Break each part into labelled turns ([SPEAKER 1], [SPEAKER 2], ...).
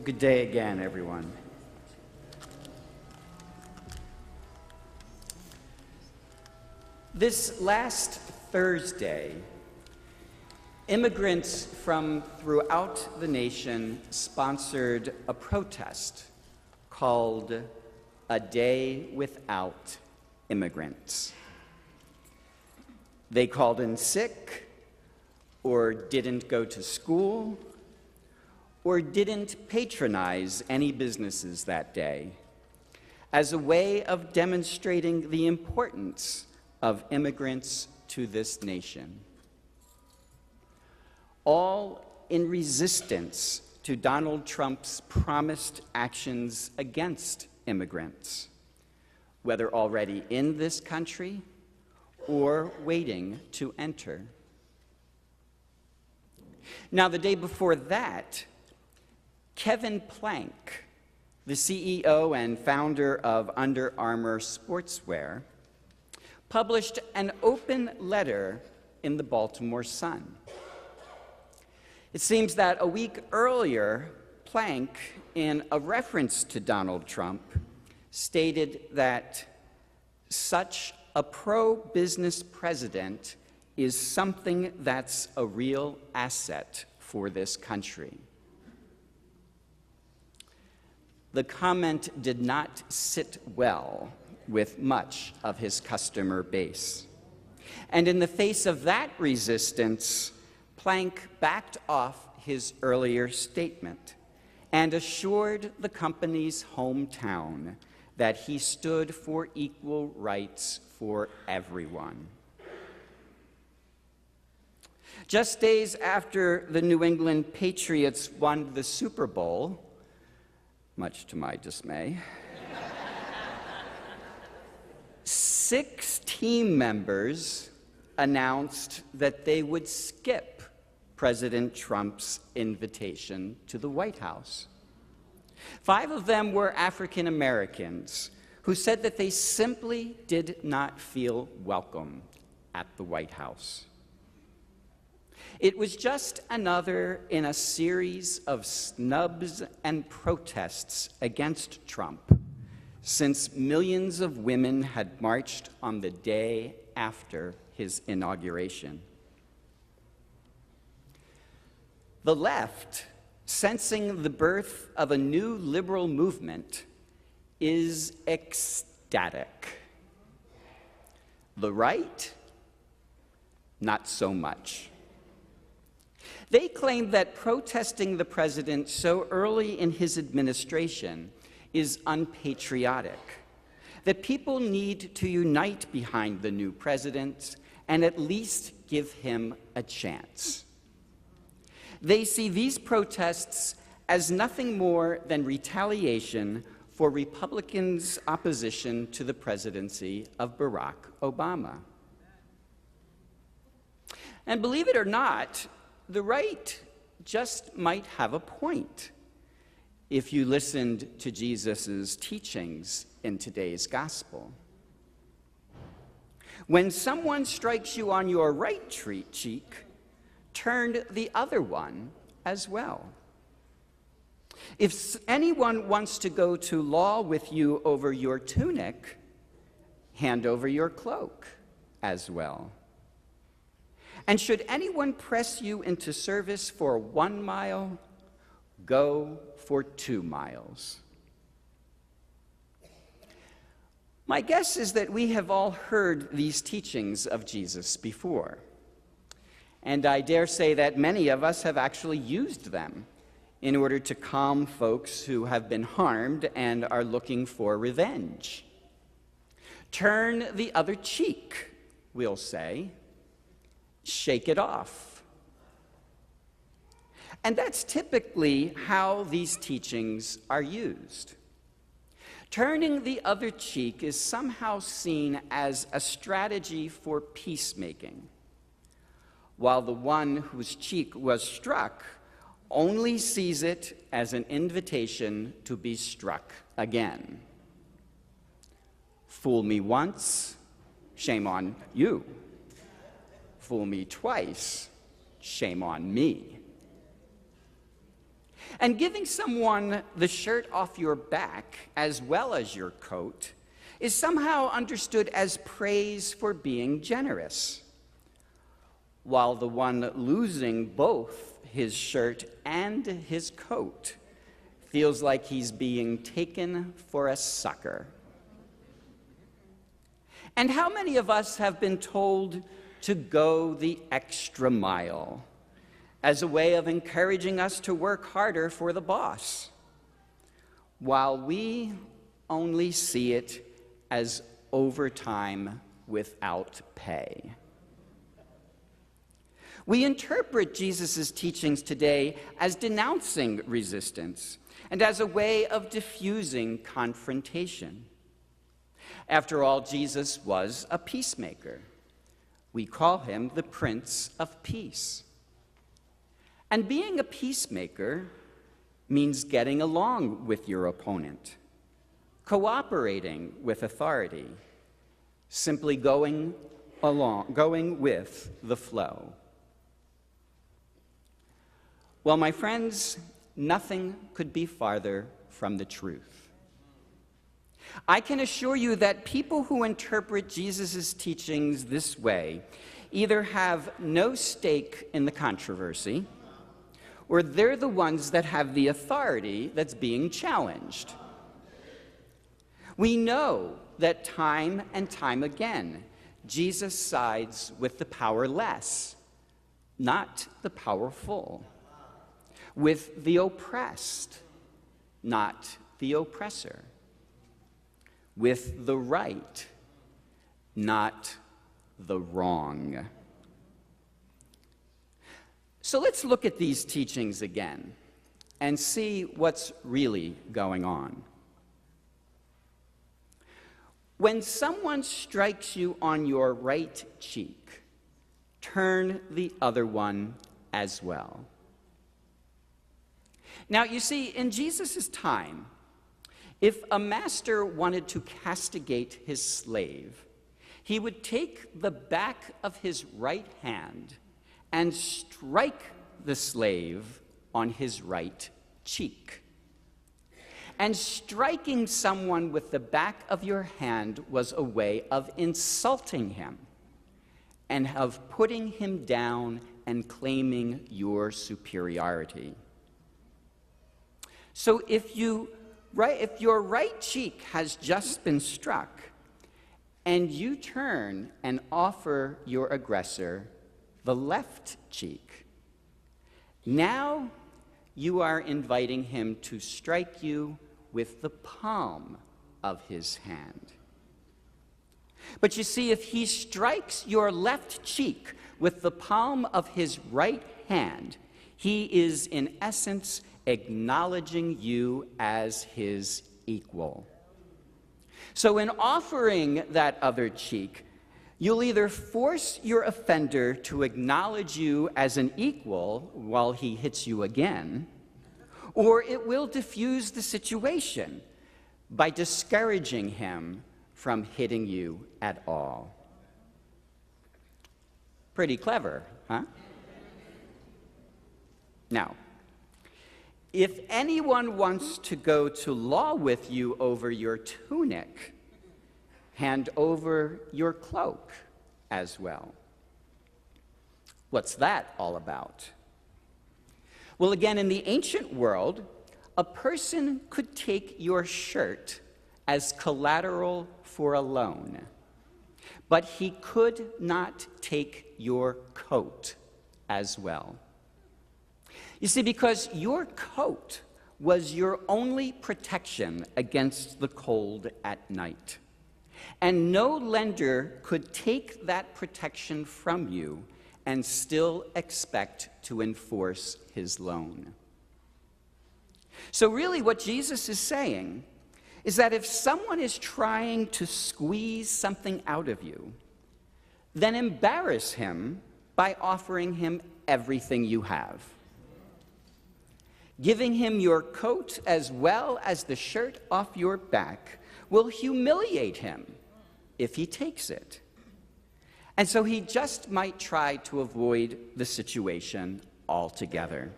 [SPEAKER 1] Well, good day again, everyone. This last Thursday, immigrants from throughout the nation sponsored a protest called A Day Without Immigrants. They called in sick, or didn't go to school, or didn't patronize any businesses that day, as a way of demonstrating the importance of immigrants to this nation. All in resistance to Donald Trump's promised actions against immigrants, whether already in this country or waiting to enter. Now, the day before that, Kevin Plank, the CEO and founder of Under Armour Sportswear, published an open letter in the Baltimore Sun. It seems that a week earlier, Plank, in a reference to Donald Trump, stated that such a pro-business president is something that's a real asset for this country. The comment did not sit well with much of his customer base. And in the face of that resistance, Plank backed off his earlier statement and assured the company's hometown that he stood for equal rights for everyone. Just days after the New England Patriots won the Super Bowl, much to my dismay, 6 team members announced that they would skip President Trump's invitation to the White House. 5 of them were African Americans who said that they simply did not feel welcome at the White House. It was just another in a series of snubs and protests against Trump, since millions of women had marched on the day after his inauguration. The left, sensing the birth of a new liberal movement, is ecstatic. The right, not so much. They claim that protesting the president so early in his administration is unpatriotic, that people need to unite behind the new president and at least give him a chance. They see these protests as nothing more than retaliation for Republicans' opposition to the presidency of Barack Obama. And believe it or not, the right just might have a point if you listened to Jesus' teachings in today's gospel. When someone strikes you on your right cheek, turn the other one as well. If anyone wants to go to law with you over your tunic, hand over your cloak as well. And should anyone press you into service for 1 mile, go for 2 miles. My guess is that we have all heard these teachings of Jesus before. And I dare say that many of us have actually used them in order to calm folks who have been harmed and are looking for revenge. Turn the other cheek, we'll say. Shake it off. And that's typically how these teachings are used. Turning the other cheek is somehow seen as a strategy for peacemaking, while the one whose cheek was struck only sees it as an invitation to be struck again. Fool me once, shame on you. Fool me twice, shame on me. And giving someone the shirt off your back as well as your coat is somehow understood as praise for being generous, while the one losing both his shirt and his coat feels like he's being taken for a sucker. And how many of us have been told to go the extra mile as a way of encouraging us to work harder for the boss, while we only see it as overtime without pay? We interpret Jesus' teachings today as denouncing resistance and as a way of diffusing confrontation. After all, Jesus was a peacemaker. We call him the Prince of Peace. And being a peacemaker means getting along with your opponent, cooperating with authority, simply going with the flow. Well, my friends, nothing could be farther from the truth. I can assure you that people who interpret Jesus' teachings this way either have no stake in the controversy, or they're the ones that have the authority that's being challenged. We know that time and time again, Jesus sides with the powerless, not the powerful, with the oppressed, not the oppressor, with the right, not the wrong. So let's look at these teachings again and see what's really going on. When someone strikes you on your right cheek, turn the other one as well. Now, you see, in Jesus' time, if a master wanted to castigate his slave, he would take the back of his right hand and strike the slave on his right cheek. And striking someone with the back of your hand was a way of insulting him and of putting him down and claiming your superiority. So if your right cheek has just been struck and you turn and offer your aggressor the left cheek, now you are inviting him to strike you with the palm of his hand. But you see, if he strikes your left cheek with the palm of his right hand, he is in essence acknowledging you as his equal. So in offering that other cheek, you'll either force your offender to acknowledge you as an equal while he hits you again, or it will diffuse the situation by discouraging him from hitting you at all. Pretty clever, huh? Now, if anyone wants to go to law with you over your tunic, hand over your cloak as well. What's that all about? Well, again, in the ancient world, a person could take your shirt as collateral for a loan, but he could not take your coat as well. You see, because your coat was your only protection against the cold at night, and no lender could take that protection from you and still expect to enforce his loan. So really what Jesus is saying is that if someone is trying to squeeze something out of you, then embarrass him by offering him everything you have. Giving him your coat as well as the shirt off your back will humiliate him if he takes it. And so he just might try to avoid the situation altogether.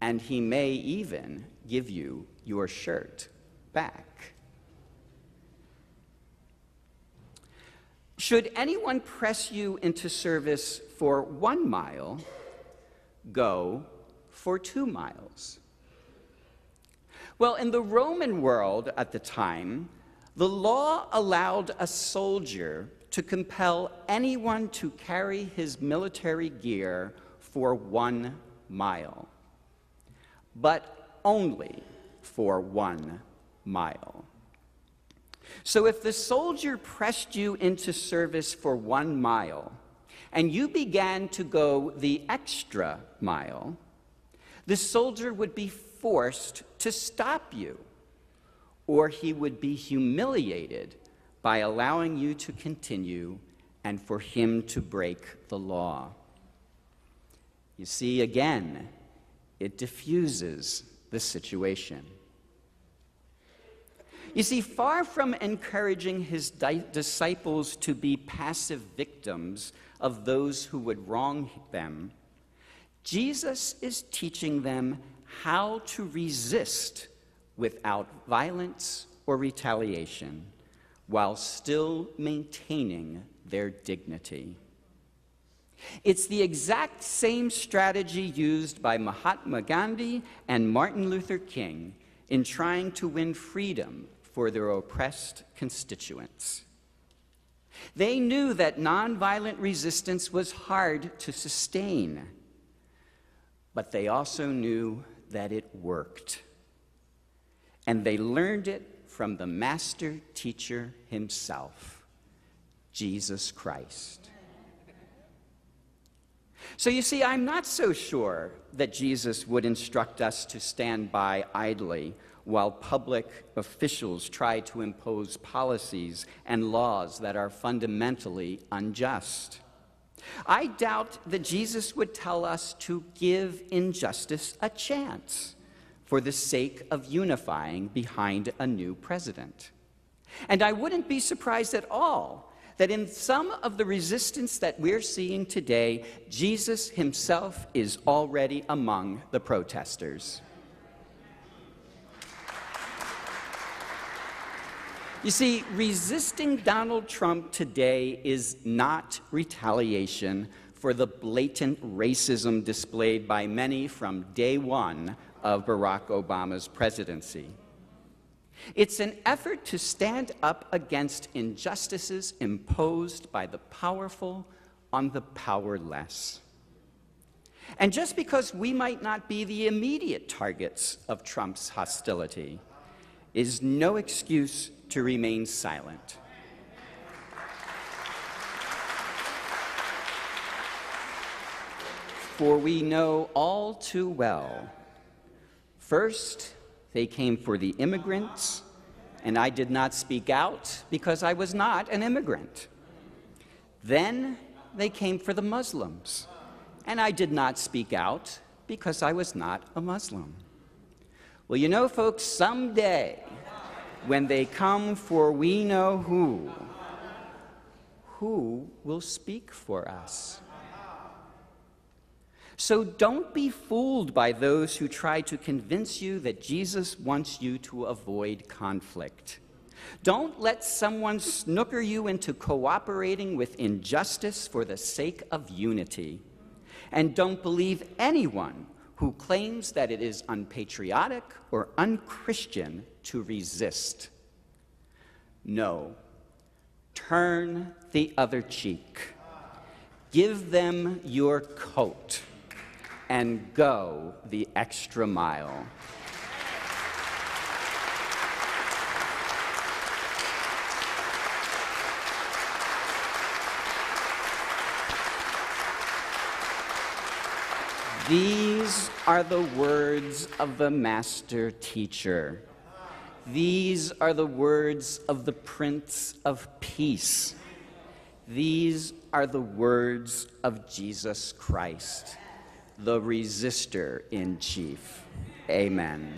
[SPEAKER 1] and he may even give you your shirt back. Should anyone press you into service for 1 mile, go for 2 miles. Well, in the Roman world at the time, the law allowed a soldier to compel anyone to carry his military gear for 1 mile, but only for 1 mile. So if the soldier pressed you into service for 1 mile, and you began to go the extra mile, the soldier would be forced to stop you, or he would be humiliated by allowing you to continue and for him to break the law. You see, again, it diffuses the situation. You see, far from encouraging his disciples to be passive victims of those who would wrong them, Jesus is teaching them how to resist without violence or retaliation, while still maintaining their dignity. It's the exact same strategy used by Mahatma Gandhi and Martin Luther King in trying to win freedom for their oppressed constituents. They knew that nonviolent resistance was hard to sustain, but they also knew that it worked. And they learned it from the master teacher himself, Jesus Christ. So you see, I'm not so sure that Jesus would instruct us to stand by idly while public officials try to impose policies and laws that are fundamentally unjust. I doubt that Jesus would tell us to give injustice a chance for the sake of unifying behind a new president. And I wouldn't be surprised at all that in some of the resistance that we're seeing today, Jesus himself is already among the protesters. You see, resisting Donald Trump today is not retaliation for the blatant racism displayed by many from day one of Barack Obama's presidency. It's an effort to stand up against injustices imposed by the powerful on the powerless. And just because we might not be the immediate targets of Trump's hostility is no excuse to remain silent. For we know all too well, first, they came for the immigrants, and I did not speak out because I was not an immigrant. Then they came for the Muslims, and I did not speak out because I was not a Muslim. Well, you know, folks, someday, when they come for we know who will speak for us? So don't be fooled by those who try to convince you that Jesus wants you to avoid conflict. Don't let someone snooker you into cooperating with injustice for the sake of unity. And don't believe anyone who claims that it is unpatriotic or unchristian to resist. No, turn the other cheek. Give them your coat and go the extra mile. These are the words of the master teacher. These are the words of the Prince of Peace. These are the words of Jesus Christ, the resistor in chief. Amen.